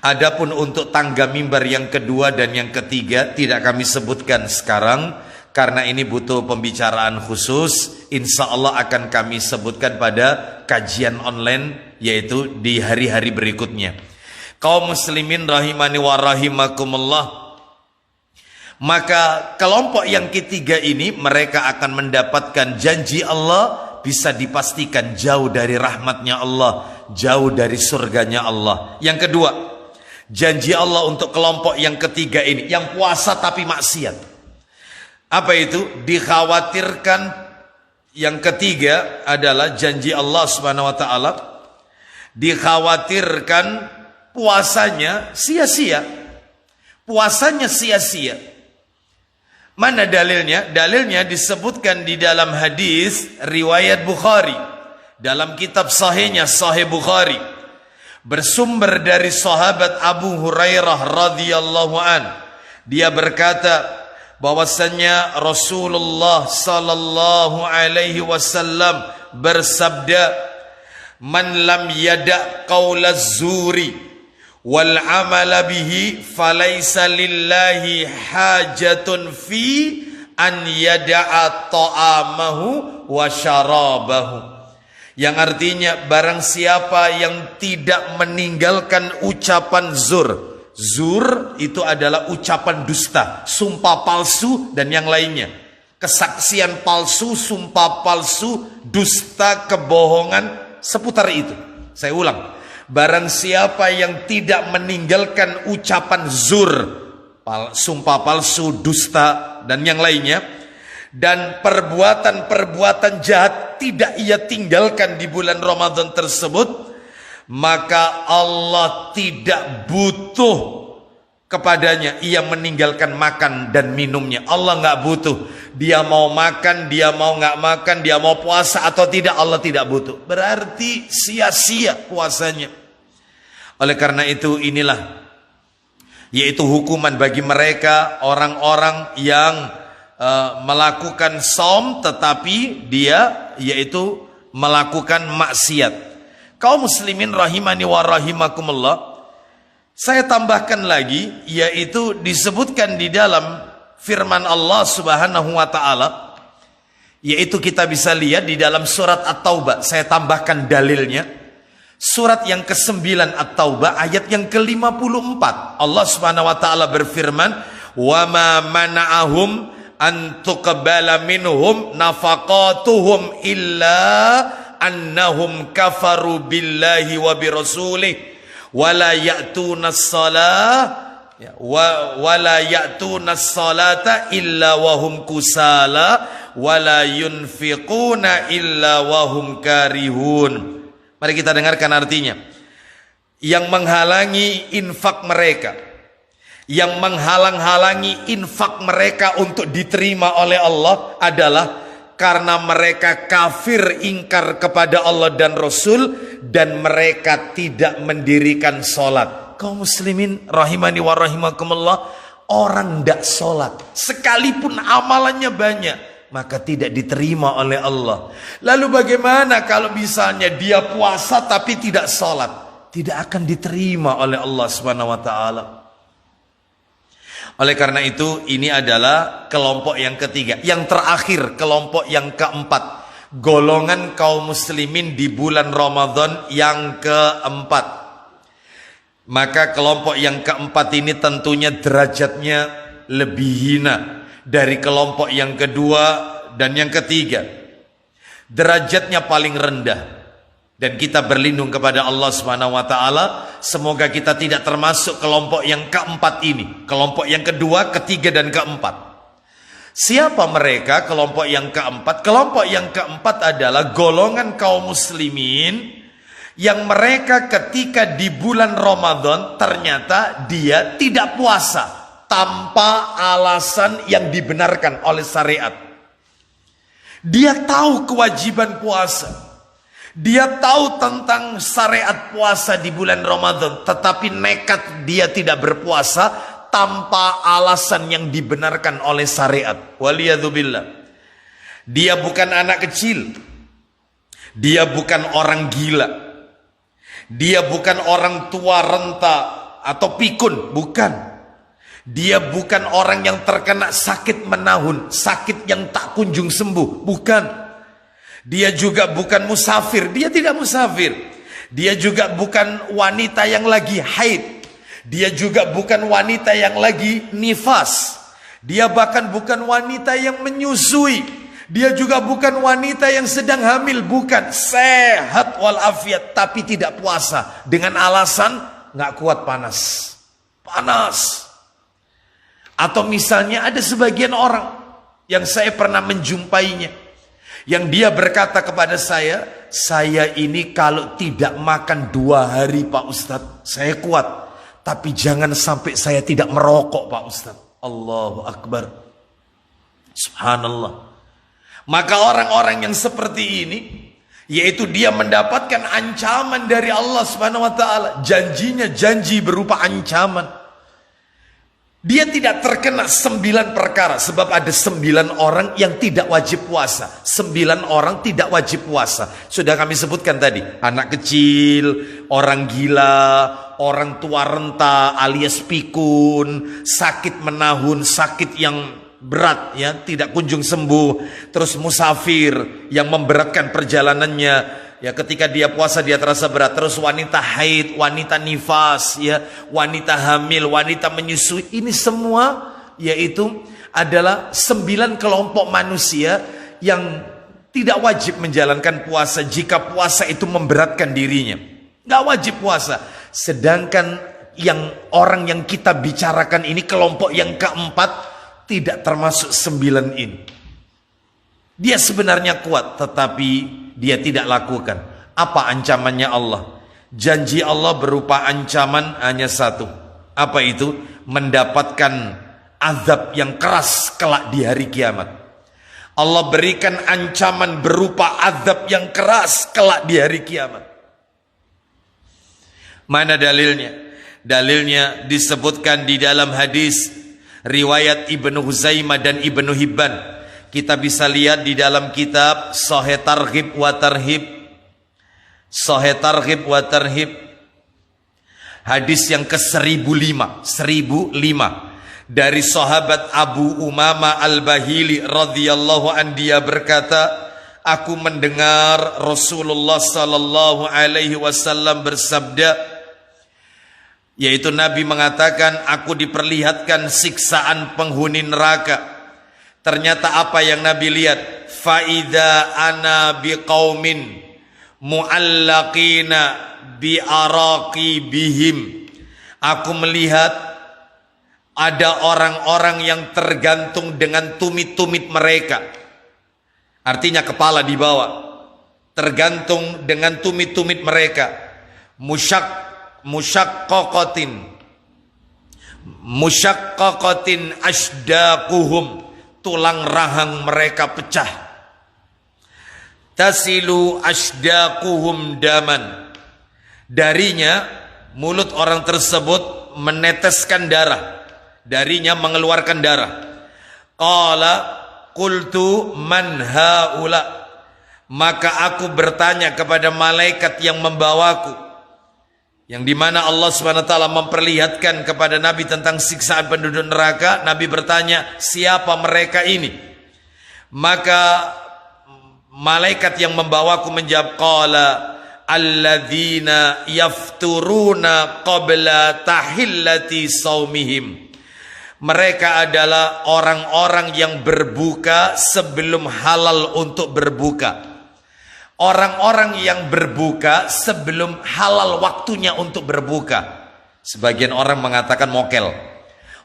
Adapun untuk tangga mimbar yang kedua dan yang ketiga tidak kami sebutkan sekarang karena ini butuh pembicaraan khusus. Insya Allah akan kami sebutkan pada kajian online, yaitu di hari-hari berikutnya. Kaum muslimin rahimani wa rahimakumullah, maka kelompok yang ketiga ini mereka akan mendapatkan janji Allah, bisa dipastikan jauh dari rahmatnya Allah, jauh dari surganya Allah. Yang kedua, janji Allah untuk kelompok yang ketiga ini, yang puasa tapi maksiat. Apa itu? Dikhawatirkan. Yang ketiga adalah janji Allah Subhanahu wa taala, dikhawatirkan puasanya sia-sia. Puasanya sia-sia. Mana dalilnya? Dalilnya disebutkan di dalam hadis riwayat Bukhari, dalam kitab sahihnya Sahih Bukhari, bersumber dari sahabat Abu Hurairah radhiyallahu an. Dia berkata bahwasanya Rasulullah sallallahu alaihi wasallam bersabda, man lam yada' qaulaz zuri wal amala bihi falaysa lillahi hajatun fi an yada'a ta'amahu wa syarabahu. Yang artinya barang siapa yang tidak meninggalkan ucapan zur. Zur itu adalah ucapan dusta, sumpah palsu dan yang lainnya. Kesaksian palsu, sumpah palsu, dusta, kebohongan, seputar itu. Saya ulang. Barang siapa yang tidak meninggalkan ucapan zur, sumpah palsu, dusta dan yang lainnya, dan perbuatan-perbuatan jahat tidak ia tinggalkan di bulan Ramadan tersebut, maka Allah tidak butuh kepadanya ia meninggalkan makan dan minumnya. Allah nggak butuh. Dia mau makan, dia mau nggak makan, dia mau puasa atau tidak, Allah tidak butuh. Berarti sia-sia puasanya. Oleh karena itu inilah yaitu hukuman bagi mereka orang-orang yang melakukan saum tetapi dia yaitu melakukan maksiat. Kaum muslimin rahimani wa rahimakumullah, saya tambahkan lagi, yaitu disebutkan di dalam firman Allah Subhanahu wa taala, yaitu kita bisa lihat di dalam surat At-Taubah. Saya tambahkan dalilnya. Surat yang ke-9 At-Taubah ayat yang ke-54. Allah Subhanahu wa taala berfirman, "Wa ma mana'ahum an tuqbala minhum nafaqatuhum illa annahum kafaru billahi wa birasulih wa la ya'tunas salata illa wa hum kusala wa la yunfiquna illa wa hum karihun." Mari kita dengarkan artinya. Yang menghalangi infak mereka, yang menghalang-halangi infak mereka untuk diterima oleh Allah adalah karena mereka kafir, ingkar kepada Allah dan Rasul, dan mereka tidak mendirikan sholat. Kaum muslimin rahimani wa rahimakumullah, orang tidak sholat sekalipun amalannya banyak, maka tidak diterima oleh Allah. Lalu bagaimana kalau misalnya dia puasa tapi tidak sholat? Tidak akan diterima oleh Allah Subhanahu wa taala. Oleh karena itu, ini adalah kelompok yang ketiga. Yang terakhir, kelompok yang keempat, golongan kaum muslimin di bulan Ramadan yang keempat. Maka kelompok yang keempat ini tentunya derajatnya lebih hina dari kelompok yang kedua dan yang ketiga. Derajatnya paling rendah. Dan kita berlindung kepada Allah Subhanahu wa taala, semoga kita tidak termasuk kelompok yang keempat ini. Kelompok yang kedua, ketiga dan keempat. Siapa mereka kelompok yang keempat? Kelompok yang keempat adalah golongan kaum muslimin yang mereka ketika di bulan Ramadan ternyata dia tidak puasa tanpa alasan yang dibenarkan oleh syariat. Dia tahu kewajiban puasa, dia tahu tentang syariat puasa di bulan Ramadan, tetapi nekat dia tidak berpuasa tanpa alasan yang dibenarkan oleh syariat. Waliyadzubillah. Dia bukan anak kecil, dia bukan orang gila, dia bukan orang tua renta atau pikun, bukan. Dia bukan orang yang terkena sakit menahun, sakit yang tak kunjung sembuh, bukan. Dia juga bukan musafir, dia tidak musafir. Dia juga bukan wanita yang lagi haid. Dia juga bukan wanita yang lagi nifas. Dia bahkan bukan wanita yang menyusui. Dia juga bukan wanita yang sedang hamil, bukan. Sehat walafiat tapi tidak puasa dengan alasan nggak kuat panas. Panas. Atau misalnya ada sebagian orang yang saya pernah menjumpainya, yang dia berkata kepada saya ini kalau tidak makan 2 hari Pak Ustadz, saya kuat. Tapi jangan sampai saya tidak merokok Pak Ustadz. Allahu Akbar. Subhanallah. Maka orang-orang yang seperti ini, yaitu dia mendapatkan ancaman dari Allah Subhanahu wa taala. Janjinya janji berupa ancaman. Dia tidak terkena 9 perkara. Sebab ada 9 orang yang tidak wajib puasa. 9 orang tidak wajib puasa. Sudah kami sebutkan tadi. Anak kecil, orang gila, orang tua renta alias pikun, sakit menahun, sakit yang berat ya, tidak kunjung sembuh. Terus musafir yang memberatkan perjalanannya. Ya, ketika dia puasa dia terasa berat. Terus wanita haid, wanita nifas, ya, wanita hamil, wanita menyusui. Ini semua yaitu adalah 9 kelompok manusia yang tidak wajib menjalankan puasa jika puasa itu memberatkan dirinya. Nggak wajib puasa. Sedangkan yang orang yang kita bicarakan ini, kelompok yang keempat, tidak termasuk 9 ini. Dia sebenarnya kuat, tetapi dia tidak lakukan. Apa ancamannya Allah? Janji Allah berupa ancaman hanya satu. Apa itu? Mendapatkan azab yang keras kelak di hari kiamat. Allah berikan ancaman berupa azab yang keras kelak di hari kiamat. Mana dalilnya? Dalilnya disebutkan di dalam hadis riwayat Ibnu Huzaimah dan Ibnu Hibban. Kita bisa lihat di dalam kitab Sahih Targhib wa Tarhib. Sahih Targhib wa Tarhib. Hadis yang ke-1005 dari sahabat Abu Umamah Al-Bahili radhiyallahu an, dia berkata, aku mendengar Rasulullah sallallahu alaihi wasallam bersabda, yaitu Nabi mengatakan, aku diperlihatkan siksaan penghuni neraka. Ternyata apa yang Nabi lihat? Faida ana biqaumin muallaqina bi'araqi bihim. Aku melihat ada orang-orang yang tergantung dengan tumit-tumit mereka. Artinya kepala di bawah, tergantung dengan tumit-tumit mereka. Musyaqqaqatin ashdaquhum, tulang rahang mereka pecah. Tasilu ashdaquhum daman, darinya mulut orang tersebut meneteskan darah, darinya mengeluarkan darah. Qala qultu man haula, maka aku bertanya kepada malaikat yang membawaku, yang dimana Allah SWT memperlihatkan kepada Nabi tentang siksaan penduduk neraka. Nabi bertanya, siapa mereka ini? Maka malaikat yang membawaku menjawab, qala alladzina yafturuna qabla tahillati saumihim. Mereka adalah orang-orang yang berbuka sebelum halal untuk berbuka. Orang-orang yang berbuka sebelum halal waktunya untuk berbuka. Sebagian orang mengatakan mokel.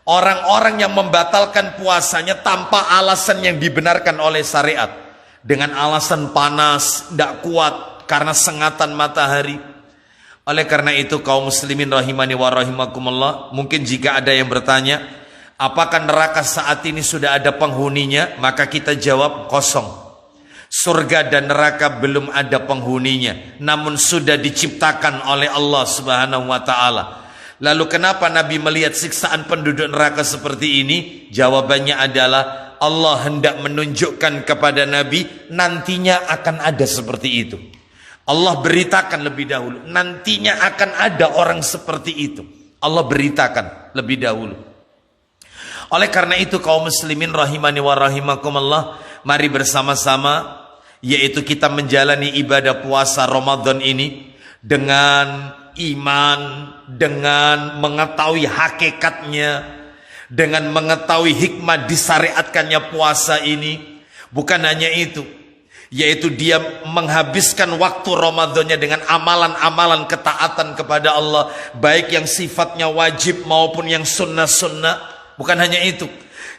Orang-orang yang membatalkan puasanya tanpa alasan yang dibenarkan oleh syariat. Dengan alasan panas, tidak kuat karena sengatan matahari. Oleh karena itu kaum muslimin rahimani wa rahimakumullah, mungkin jika ada yang bertanya, apakah neraka saat ini sudah ada penghuninya? Maka kita jawab kosong. Surga dan neraka belum ada penghuninya, namun sudah diciptakan oleh Allah Subhanahu wa taala. Lalu kenapa Nabi melihat siksaan penduduk neraka seperti ini? Jawabannya adalah Allah hendak menunjukkan kepada Nabi nantinya akan ada seperti itu. Allah beritakan lebih dahulu, nantinya akan ada orang seperti itu. Allah beritakan lebih dahulu. Oleh karena itu kaum muslimin rahimani wa rahimakumullah, mari bersama-sama, yaitu kita menjalani ibadah puasa Ramadan ini dengan iman, dengan mengetahui hakikatnya, dengan mengetahui hikmah disyariatkannya puasa ini. Bukan hanya itu, yaitu dia menghabiskan waktu Ramadannya dengan amalan-amalan ketaatan kepada Allah, baik yang sifatnya wajib maupun yang sunnah-sunnah. Bukan hanya itu,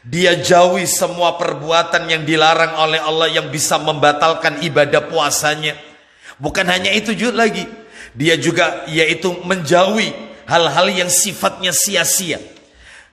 dia jauhi semua perbuatan yang dilarang oleh Allah yang bisa membatalkan ibadah puasanya. Bukan hanya itu juga lagi, dia juga yaitu menjauhi hal-hal yang sifatnya sia-sia,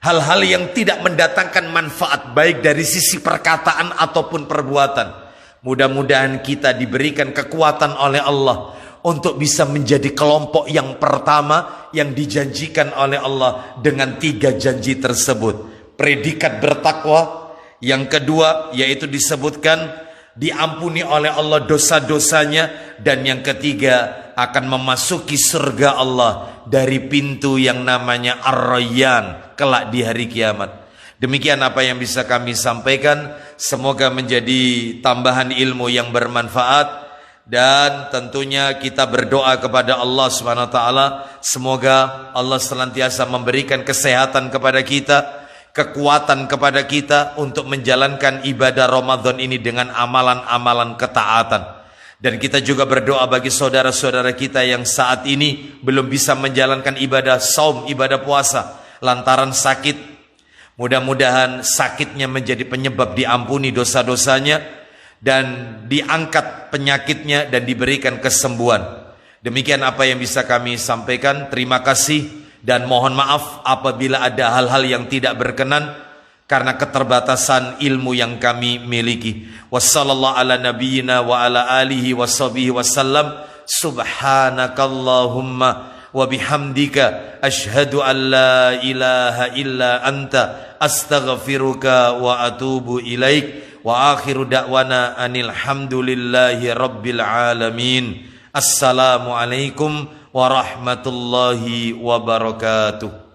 hal-hal yang tidak mendatangkan manfaat baik dari sisi perkataan ataupun perbuatan. Mudah-mudahan kita diberikan kekuatan oleh Allah untuk bisa menjadi kelompok yang pertama yang dijanjikan oleh Allah dengan 3 janji tersebut. Predikat bertakwa, yang kedua yaitu disebutkan diampuni oleh Allah dosa-dosanya, dan yang ketiga akan memasuki surga Allah dari pintu yang namanya Ar-Rayyan kelak di hari kiamat. Demikian apa yang bisa kami sampaikan, semoga menjadi tambahan ilmu yang bermanfaat. Dan tentunya kita berdoa kepada Allah SWT, semoga Allah senantiasa memberikan kesehatan kepada kita, kekuatan kepada kita untuk menjalankan ibadah Ramadan ini dengan amalan-amalan ketaatan. Dan kita juga berdoa bagi saudara-saudara kita yang saat ini belum bisa menjalankan ibadah saum, ibadah puasa lantaran sakit. Mudah-mudahan sakitnya menjadi penyebab diampuni dosa-dosanya dan diangkat penyakitnya dan diberikan kesembuhan. Demikian apa yang bisa kami sampaikan. Terima kasih dan mohon maaf apabila ada hal-hal yang tidak berkenan karena keterbatasan ilmu yang kami miliki. Wassallallahu ala nabiyyina wa ala alihi washabihi wasallam. Subhanakallahumma wa bihamdika asyhadu an la ilaha illa anta astaghfiruka wa atubu ilaik. Wa akhiru da'wana anil hamdulillahi rabbil alamin. Assalamualaikum warahmatullahi wabarakatuh.